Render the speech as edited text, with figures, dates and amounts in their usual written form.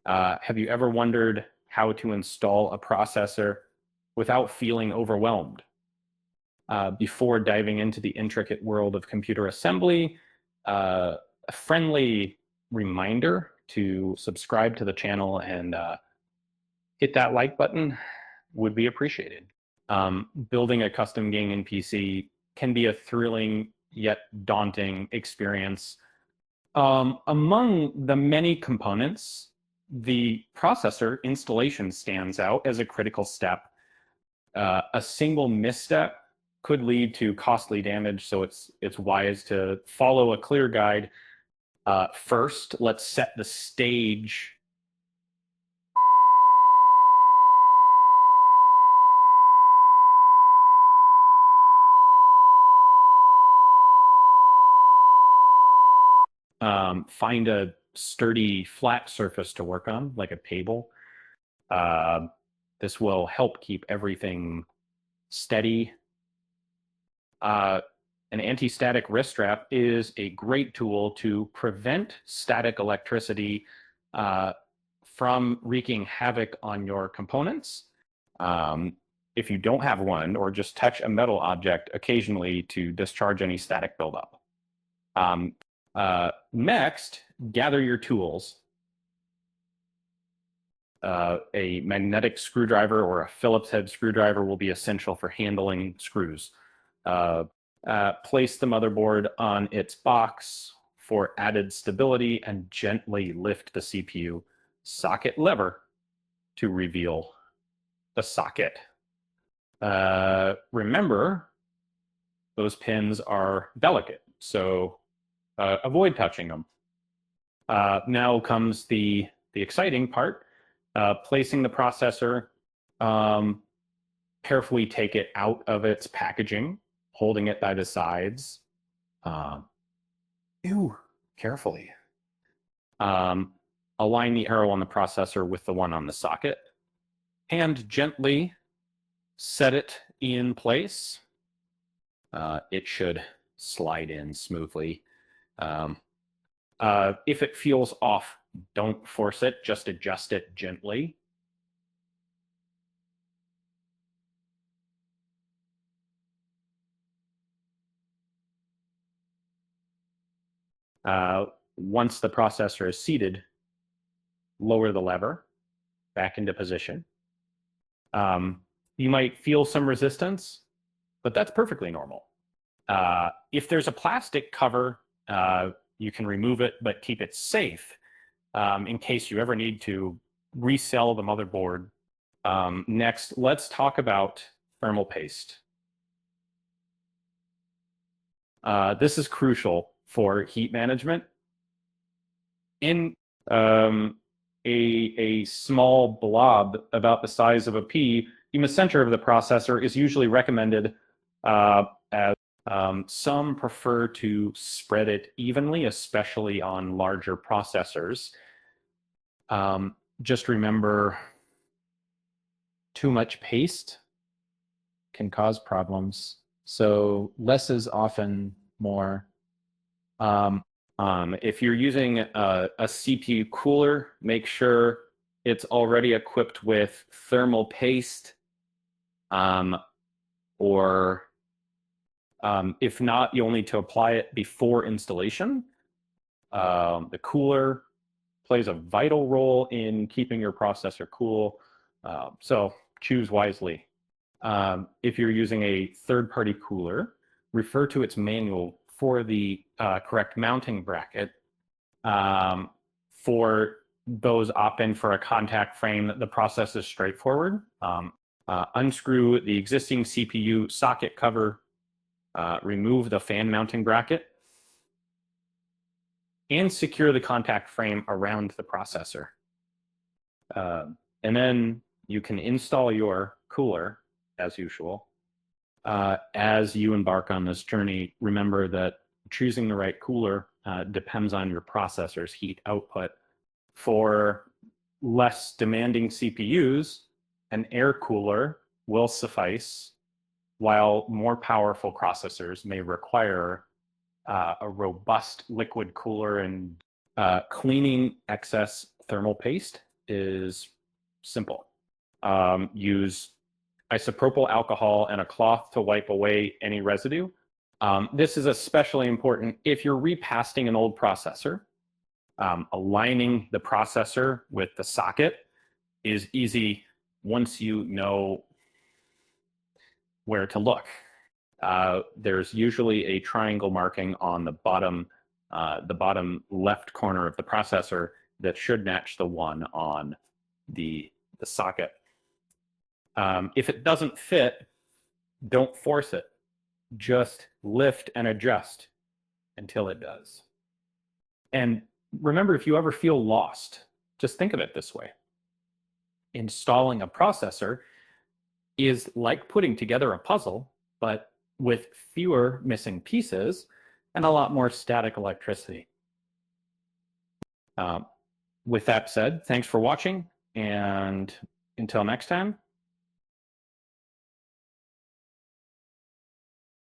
Have you ever wondered how to install a processor without feeling overwhelmed? Before diving into the intricate world of computer assembly, a friendly reminder to subscribe to the channel and hit that like button would be appreciated. Building a custom gaming PC can be a thrilling yet daunting experience. Among the many components, the processor installation stands out as a critical step. A single misstep could lead to costly damage, so it's wise to follow a clear guide. First, let's set the stage. Find a sturdy, flat surface to work on, like a table. This will help keep everything steady. An anti-static wrist strap is a great tool to prevent static electricity from wreaking havoc on your components. If you don't have one, or just touch a metal object occasionally to discharge any static buildup. Next, gather your tools. A magnetic screwdriver or a Phillips head screwdriver will be essential for handling screws. Place the motherboard on its box for added stability and gently lift the CPU socket lever to reveal the socket. Remember, those pins are delicate, so avoid touching them. Now comes the exciting part, placing the processor. Carefully take it out of its packaging, holding it by the sides. Carefully. Align the arrow on the processor with the one on the socket, and gently set it in place. It should slide in smoothly. If it feels off, don't force it, just adjust it gently. Once the processor is seated, lower the lever back into position. You might feel some resistance, but that's perfectly normal. If there's a plastic cover, you can remove it, but keep it safe in case you ever need to resell the motherboard. Next, let's talk about thermal paste. This is crucial for heat management. In a small blob about the size of a pea in the center of the processor is usually recommended, as some prefer to spread it evenly, especially on larger processors. Just remember, too much paste can cause problems, so less is often more. If you're using a CPU cooler, make sure it's already equipped with thermal paste, or if not, you'll need to apply it before installation. The cooler plays a vital role in keeping your processor cool, so choose wisely. If you're using a third-party cooler, refer to its manual for the correct mounting bracket. For those opt in for a contact frame, the process is straightforward. Unscrew the existing CPU socket cover, remove the fan mounting bracket, and secure the contact frame around the processor. And then you can install your cooler as usual. As you embark on this journey, remember that choosing the right cooler depends on your processor's heat output. For less demanding CPUs, an air cooler will suffice, while more powerful processors may require a robust liquid cooler. And cleaning excess thermal paste is simple. Use isopropyl alcohol and a cloth to wipe away any residue. This is especially important if you're repasting an old processor. Aligning the processor with the socket is easy once you know where to look. There's usually a triangle marking on the bottom left corner of the processor that should match the one on the socket. If it doesn't fit, don't force it. Just lift and adjust until it does. And remember, if you ever feel lost, just think of it this way. Installing a processor is like putting together a puzzle, but with fewer missing pieces and a lot more static electricity. With that said, thanks for watching, and until next time,